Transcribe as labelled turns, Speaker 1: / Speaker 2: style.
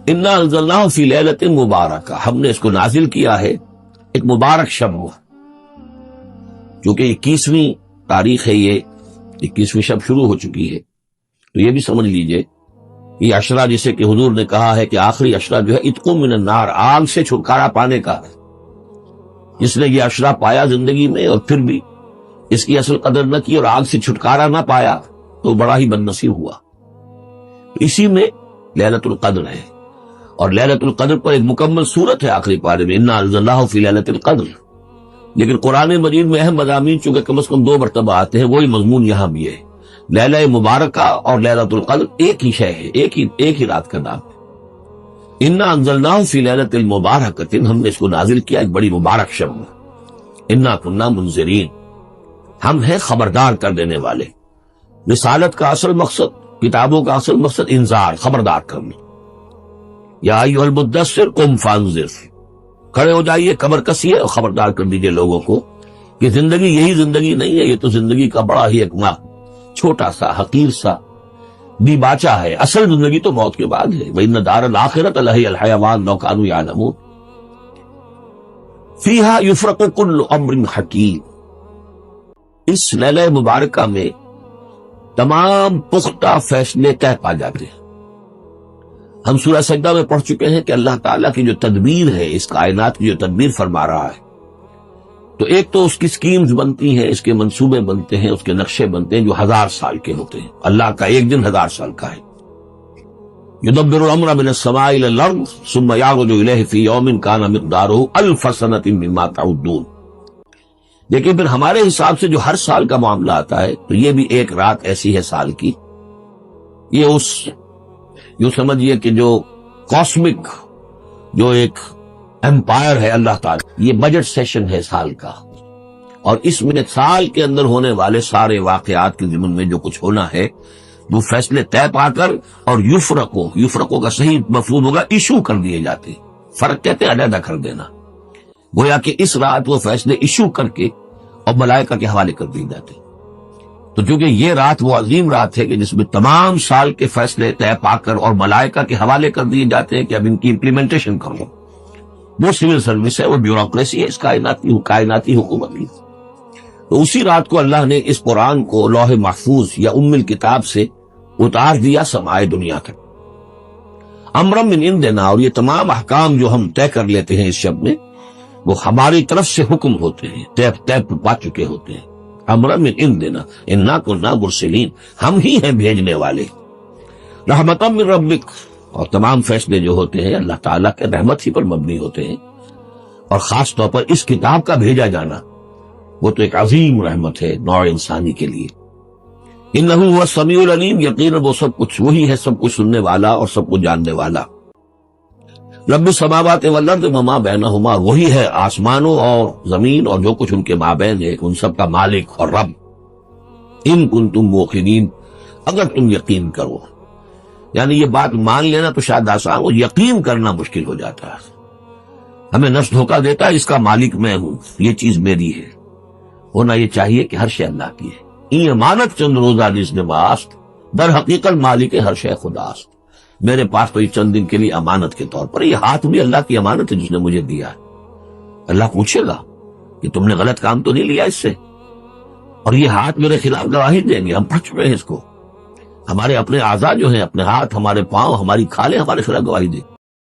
Speaker 1: انا انزلناہ فی لیلۃ مبارکہ، ہم نے اس کو نازل کیا ہے ایک مبارک شب میں، چونکہ 21ویں تاریخ ہے، یہ 21ویں شب شروع ہو چکی ہے، تو یہ بھی سمجھ لیجئے یہ عشرہ جسے کہ حضور نے کہا ہے کہ آخری عشرہ جو ہے اتق من النار، آگ سے چھٹکارا پانے کا ہے۔ جس نے یہ عشرہ پایا زندگی میں اور پھر بھی اس کی اصل قدر نہ کی اور آگ سے چھٹکارا نہ پایا تو بڑا ہی بد نصیب ہوا۔ اسی میں لیلۃ القدر ہے، اور لیلۃ القدر پر ایک مکمل سورت ہے آخری پارے میں، انا انزلناہ فی لیلۃ القدر۔ لیکن قرآن مجید میں اہم مضامین چونکہ کم از کم 2 مرتبہ آتے ہیں، وہی مضمون یہاں بھی ہے۔ لیلہ مبارکہ اور لیلۃ القدر ایک ہی شے ہے، ایک ہی رات کا نام ہے۔ انا انزلناہ فی لیلۃ المبارکۃ، ہم نے اس کو نازل کیا ایک بڑی مبارک شب میں۔ انا کنا منذرین، ہم ہیں خبردار کر دینے والے۔ رسالت کا اصل مقصد، کتابوں کا اصل مقصد انذار، خبردار کرنا۔ یا ایھا المدثر قم فانذر، کھڑے ہو جائیے، کمر کسیے اور خبردار کر دیجئے لوگوں کو کہ زندگی یہی زندگی نہیں ہے، یہ تو زندگی کا بڑا ہی ایک چھوٹا سا حقیر سا بھی باچا ہے، اصل زندگی تو موت کے بعد ہے۔ وَإِنَّ دَارَ الْآخِرَةَ لَهِيَ الْحَيَوَانُ لَوْ كَانُوا يَعْلَمُونَ فِيهَا يُفْرَقُ كُلُّ أَمْرٍ حَكِيمٍ، اس لیلہ مبارکہ میں تمام پختہ فیصلے طے پا جاتے ہیں۔ ہم سورہ سجدہ میں پڑھ چکے ہیں کہ اللہ تعالیٰ کی جو تدبیر ہے، اس کائنات کی جو تدبیر فرما رہا ہے، تو ایک تو اس کی سکیمز بنتی ہیں، اس کے منصوبے بنتے ہیں، اس کے نقشے بنتے ہیں جو 1000 سال کے ہوتے ہیں۔ اللہ کا ایک دن 1000 سال کا ہے۔ يُدَبِّرُ الْأَمْرَ مِنَ السَّمَاءِ إِلَى الْأَرْضِ ثُمَّ يَعْرُجُ إِلَيْهِ فِي يَوْمٍ كَانَ مِقْدَارُهُ أَلْفَ سَنَةٍ مِّمَّا تَعُدُّونَ۔ لیکن پھر ہمارے حساب سے جو ہر سال کا معاملہ آتا ہے، تو یہ بھی ایک رات ایسی ہے سال کی۔ یہ اس یوں سمجھیے کہ جو کاسمک جو ایک امپائر ہے اللہ تعالی، یہ بجٹ سیشن ہے سال کا، اور اس میں سال کے اندر ہونے والے سارے واقعات کے ضمن میں جو کچھ ہونا ہے وہ فیصلے طے پا کر اور یفرقوں کا صحیح مفہوم ہوگا ایشو کر دیے جاتے ہیں۔ فرق کہتے ہیں علیحدہ کر دینا، گویا کہ اس رات وہ فیصلے ایشو کر کے اور ملائکہ کے حوالے کر دیے جاتے ہیں۔ تو چونکہ یہ رات وہ عظیم رات ہے کہ جس میں تمام سال کے فیصلے طے پا کر اور ملائکہ کے حوالے کر دیے جاتے ہیں کہ اب ان کی امپلیمنٹیشن کرو، وہ سول سروس ہے، وہ بیوروکریسی ہے اس کائناتی حکومت کی۔ تو اسی رات کو اللہ نے اس قرآن کو لوح محفوظ یا ام الکتاب سے اتار دیا سمائے دنیا تک۔ امرا من عندنا، اور یہ تمام احکام جو ہم طے کر لیتے ہیں اس شب میں، وہ ہماری طرف سے حکم ہوتے ہیں، طے پا چکے ہوتے ہیں۔ امرا من عندنا انا کنا مرسلین، ہم ہی ہیں بھیجنے والے۔ رحمتا من ربک، اور تمام فیصلے جو ہوتے ہیں اللہ تعالیٰ کے رحمت ہی پر مبنی ہوتے ہیں، اور خاص طور پر اس کتاب کا بھیجا جانا وہ تو ایک عظیم رحمت ہے نوع انسانی کے لیے۔ انہ هو السمیع العلیم، یقیناً وہ سب کچھ وہی ہے، سب کچھ سننے والا اور سب کچھ جاننے والا۔ رب السماوات والارض وما بینہما، وہی ہے آسمانوں اور زمین اور جو کچھ ان کے مابین ہے، ان سب کا مالک اور رب۔ ان کنتم موقنین، اگر تم یقین کرو، یعنی یہ بات مان لینا تو شاید آسان ہو، یقین کرنا مشکل ہو جاتا ہے۔ ہمیں نفس دھوکہ دیتا ہے اس کا مالک میں ہوں، یہ چیز میری ہے۔ ہونا یہ چاہیے کہ ہر شے اللہ کی ہے۔ این امانت چند روزہ رزق ماست، در حقیقت مالک ہر شے خداست۔ میرے پاس تو یہ چند دن کے لیے امانت کے طور پر، یہ ہاتھ بھی اللہ کی امانت ہے جس نے مجھے دیا ہے۔ اللہ پوچھے گا کہ تم نے غلط کام تو نہیں لیا اس سے، اور یہ ہاتھ میرے خلاف گواہی دیں گے، ہم پڑھ چکے ہیں اس کو۔ ہمارے اپنے اعضاء جو ہیں، اپنے ہاتھ، ہمارے پاؤں، ہماری کھالیں ہمارے خلاف گواہی دیں گے۔